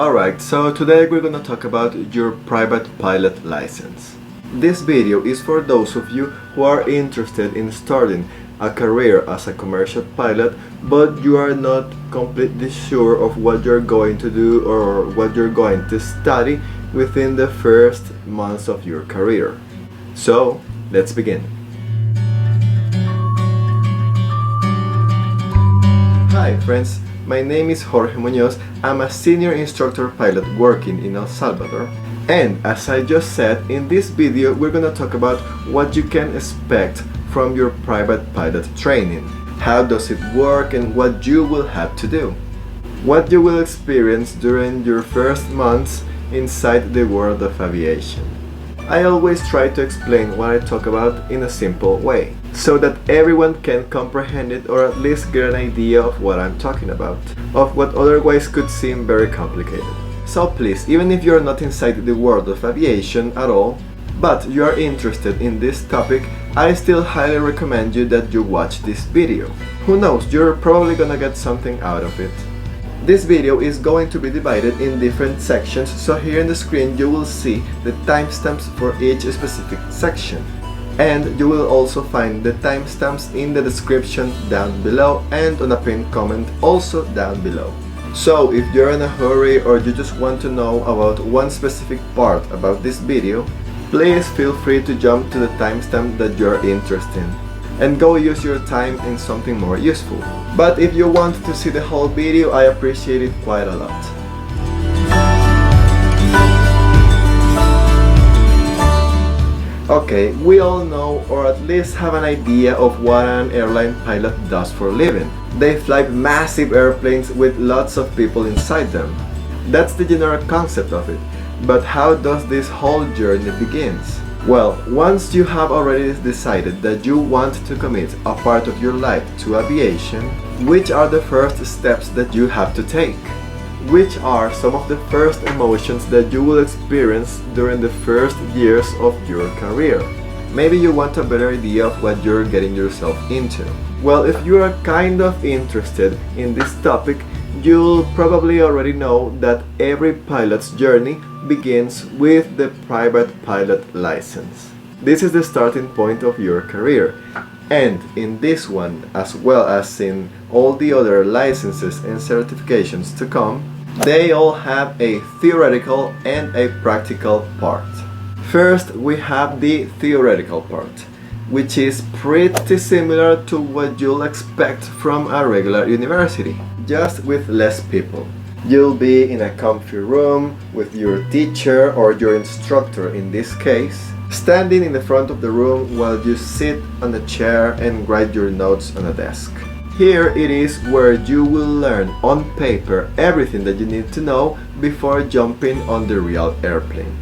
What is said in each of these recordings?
Alright, so today we're gonna talk about your private pilot license. This video is for those of you who are interested in starting a career as a commercial pilot, but you are not completely sure of what you're going to do or what you're going to study within the first months of your career. So, let's begin. Hi friends, my name is George Muñoz. I'm a senior instructor pilot working in El Salvador. And as I just said, in this video we're gonna talk about what you can expect from your private pilot training. How does it work and what you will have to do. What you will experience during your first months inside the world of aviation. I always try to explain what I talk about in a simple way, so that everyone can comprehend it or at least get an idea of what I'm talking about, of what otherwise could seem very complicated. So please, even if you're not inside the world of aviation at all, but you are interested in this topic, I still highly recommend you that you watch this video. Who knows, you're probably gonna get something out of it. This video is going to be divided in different sections, so here in the screen you will see the timestamps for each specific section. And you will also find the timestamps in the description down below and on a pinned comment also down below. So if you're in a hurry or you just want to know about one specific part about this video, please feel free to jump to the timestamp that you're interested in and go use your time in something more useful. But if you want to see the whole video, I appreciate it quite a lot. Okay, we all know or at least have an idea of what an airline pilot does for a living. They fly massive airplanes with lots of people inside them. That's the general concept of it. But how does this whole journey begins? Well, once you have already decided that you want to commit a part of your life to aviation, which are the first steps that you have to take? Which are some of the first emotions that you will experience during the first years of your career? Maybe you want a better idea of what you're getting yourself into. Well, if you are kind of interested in this topic, you'll probably already know that every pilot's journey begins with the private pilot license. This is the starting point of your career, and in this one, as well as in all the other licenses and certifications to come, they all have a theoretical and a practical part. First, we have the theoretical part, which is pretty similar to what you'll expect from a regular university, just with less people. You'll be in a comfy room with your teacher or your instructor in this case, standing in the front of the room while you sit on a chair and write your notes on a desk. Here it is where you will learn on paper everything that you need to know before jumping on the real airplane.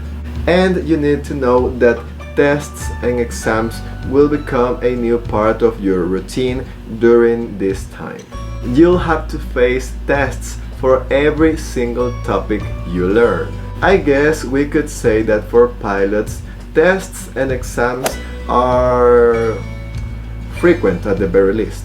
And you need to know that tests and exams will become a new part of your routine during this time. You'll have to face tests for every single topic you learn. I guess we could say that for pilots, tests and exams are frequent at the very least.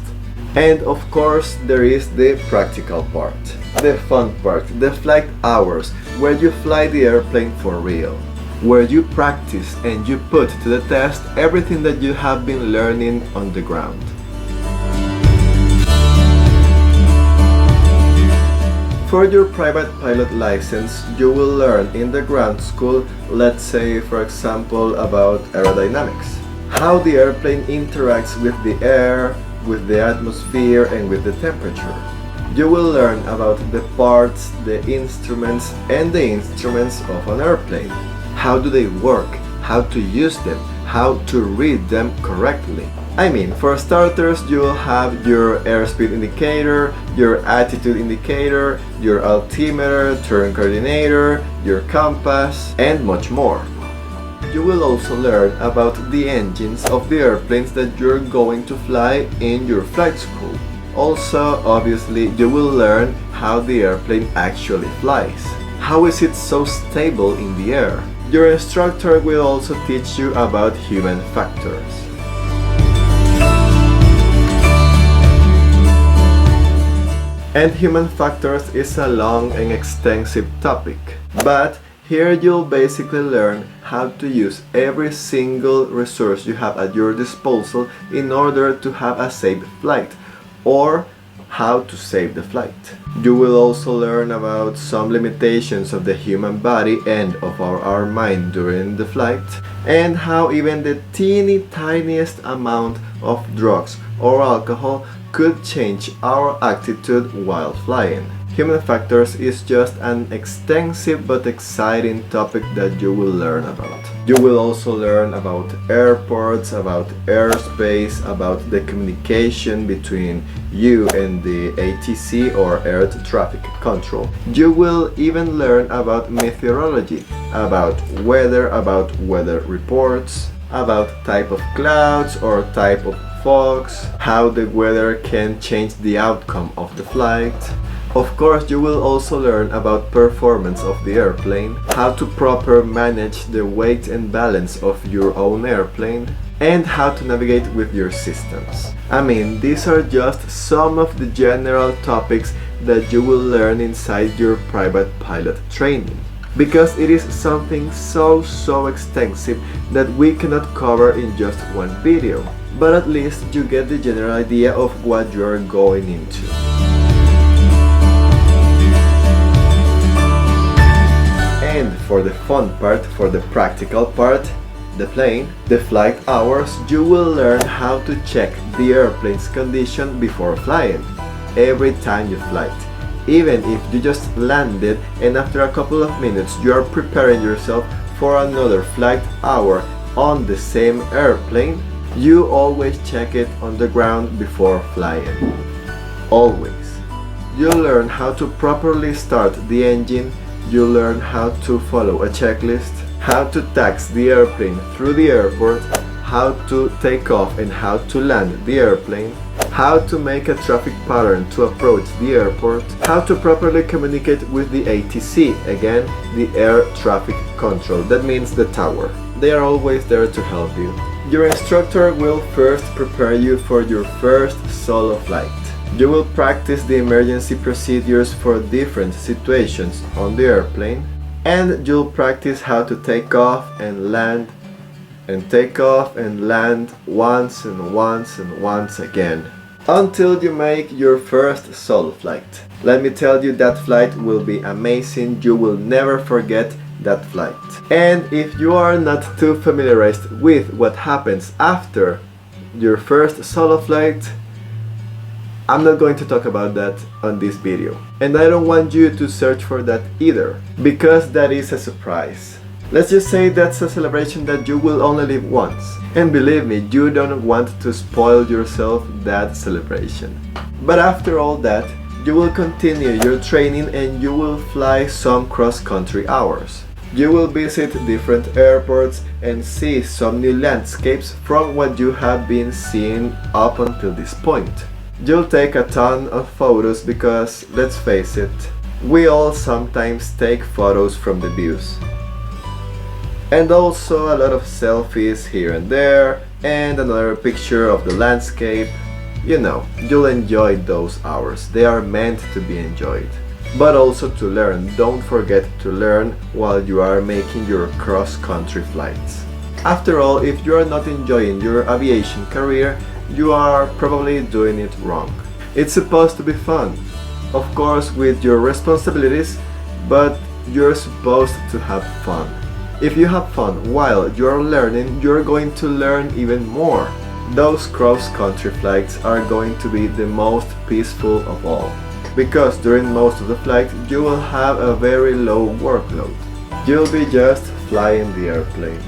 And of course there is the practical part, the fun part, the flight hours, where you fly the airplane for real, where you practice and you put to the test everything that you have been learning on the ground. For your private pilot license, you will learn in the ground school, let's say for example about aerodynamics, how the airplane interacts with the air, with the atmosphere and with the temperature. You will learn about the parts, the instruments and the instruments of an airplane. How do they work? How to use them? How to read them correctly? I mean, for starters, you'll have your airspeed indicator, your attitude indicator, your altimeter, turn coordinator, your compass, and much more. You will also learn about the engines of the airplanes that you're going to fly in your flight school. Also, obviously, you will learn how the airplane actually flies. How is it so stable in the air? Your instructor will also teach you about human factors. And human factors is a long and extensive topic, but here you'll basically learn how to use every single resource you have at your disposal in order to have a safe flight, or how to save the flight. You will also learn about some limitations of the human body and of our mind during the flight, and how even the teeny tiniest amount of drugs or alcohol could change our attitude while flying. Human factors is just an extensive but exciting topic that you will learn about. You will also learn about airports, about airspace, about the communication between you and the ATC or air traffic control. You will even learn about meteorology, about weather reports, about type of clouds or type of fogs, how the weather can change the outcome of the flight. Of course, you will also learn about performance of the airplane, how to properly manage the weight and balance of your own airplane, and how to navigate with your systems. I mean, these are just some of the general topics that you will learn inside your private pilot training, because it is something so extensive that we cannot cover in just one video, but at least you get the general idea of what you are going into. And for the fun part, for the practical part, the plane, the flight hours, you will learn how to check the airplane's condition before flying, every time you fly. Even if you just landed and after a couple of minutes you are preparing yourself for another flight hour on the same airplane, you always check it on the ground before flying. Always. You'll learn how to properly start the engine. You learn how to follow a checklist, how to taxi the airplane through the airport, how to take off and how to land the airplane, how to make a traffic pattern to approach the airport, how to properly communicate with the ATC, again, the air traffic control, that means the tower. They are always there to help you. Your instructor will first prepare you for your first solo flight. You will practice the emergency procedures for different situations on the airplane, and you'll practice how to take off and land, and take off and land once and once and once again, until you make your first solo flight. Let me tell you, that flight will be amazing. You will never forget that flight. And if you are not too familiarized with what happens after your first solo flight, I'm not going to talk about that on this video, and I don't want you to search for that either, because that is a surprise. Let's just say that's a celebration that you will only live once, and believe me, you don't want to spoil yourself that celebration. But after all that, you will continue your training and you will fly some cross-country hours. You will visit different airports and see some new landscapes from what you have been seeing up until this point. You'll take a ton of photos because, let's face it, we all sometimes take photos from the views. And also a lot of selfies here and there, and another picture of the landscape. You know, you'll enjoy those hours. They are meant to be enjoyed. But also to learn. Don't forget to learn while you are making your cross-country flights. After all, if you are not enjoying your aviation career, you are probably doing it wrong. It's supposed to be fun, of course with your responsibilities, but you're supposed to have fun. If you have fun while you're learning, you're going to learn even more. Those cross-country flights are going to be the most peaceful of all, because during most of the flight you will have a very low workload. You'll be just flying the airplane.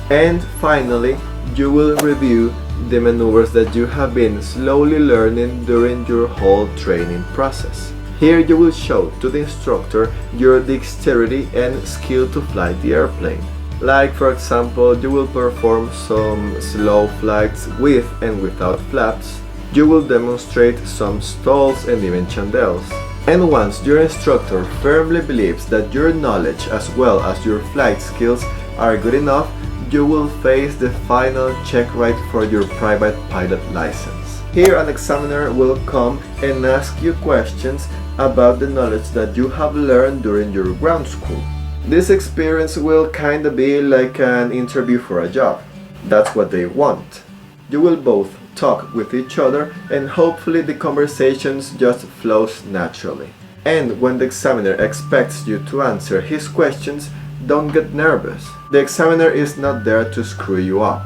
And finally, you will review the maneuvers that you have been slowly learning during your whole training process. Here you will show to the instructor your dexterity and skill to fly the airplane. Like for example, you will perform some slow flights with and without flaps. You will demonstrate some stalls and even chandelles. And once your instructor firmly believes that your knowledge as well as your flight skills are good enough, you will face the final check ride for your private pilot license. Here an examiner will come and ask you questions about the knowledge that you have learned during your ground school. This experience will kinda be like an interview for a job. That's what they want. You will both talk with each other and hopefully the conversations just flows naturally. And when the examiner expects you to answer his questions, don't get nervous. The examiner is not there to screw you up.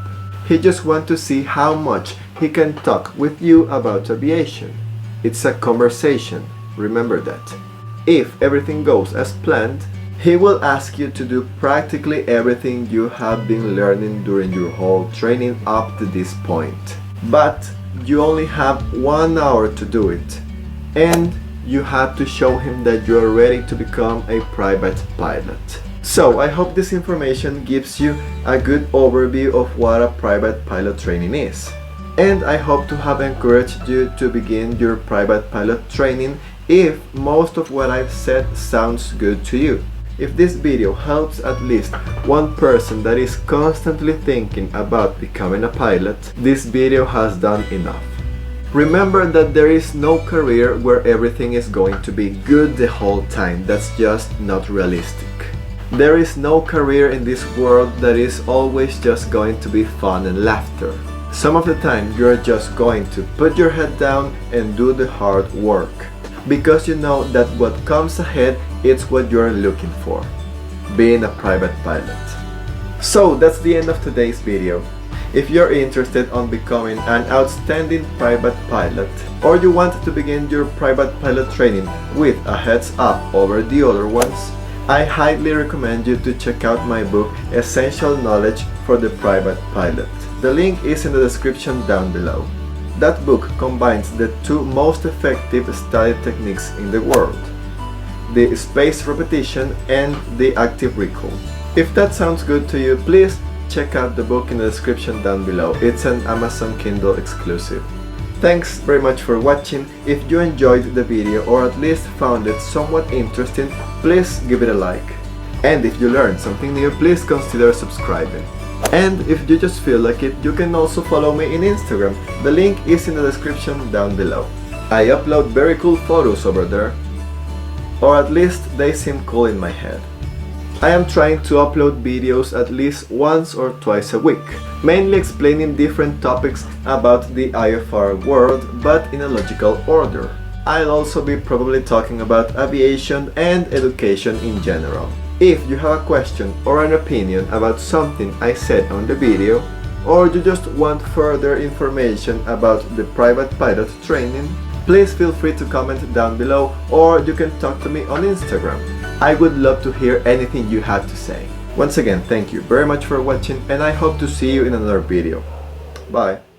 He just wants to see how much he can talk with you about aviation. It's a conversation, remember that. If everything goes as planned, he will ask you to do practically everything you have been learning during your whole training up to this point. But you only have 1 hour to do it. And you have to show him that you are ready to become a private pilot. So I hope this information gives you a good overview of what a private pilot training is. And I hope to have encouraged you to begin your private pilot training if most of what I've said sounds good to you. If this video helps at least one person that is constantly thinking about becoming a pilot, this video has done enough. Remember that there is no career where everything is going to be good the whole time. That's just not realistic. There is no career in this world that is always just going to be fun and laughter. Some of the time you are just going to put your head down and do the hard work, because you know that what comes ahead is what you are looking for, being a private pilot. So that's the end of today's video. If you're interested on becoming an outstanding private pilot, or you want to begin your private pilot training with a heads up over the other ones, I highly recommend you to check out my book Essential Knowledge for the Private Pilot. The link is in the description down below. That book combines the two most effective study techniques in the world, the spaced repetition and the active recall. If that sounds good to you, please check out the book in the description down below. It's an Amazon Kindle exclusive. Thanks very much for watching. If you enjoyed the video or at least found it somewhat interesting, please give it a like. And if you learned something new, please consider subscribing. And if you just feel like it, you can also follow me in Instagram. The link is in the description down below. I upload very cool photos over there. Or at least they seem cool in my head. I am trying to upload videos at least once or twice a week, mainly explaining different topics about the IFR world, but in a logical order. I'll also be probably talking about aviation and education in general. If you have a question or an opinion about something I said on the video, or you just want further information about the private pilot training, please feel free to comment down below, or you can talk to me on Instagram. I would love to hear anything you have to say. Once again, thank you very much for watching, and I hope to see you in another video. Bye!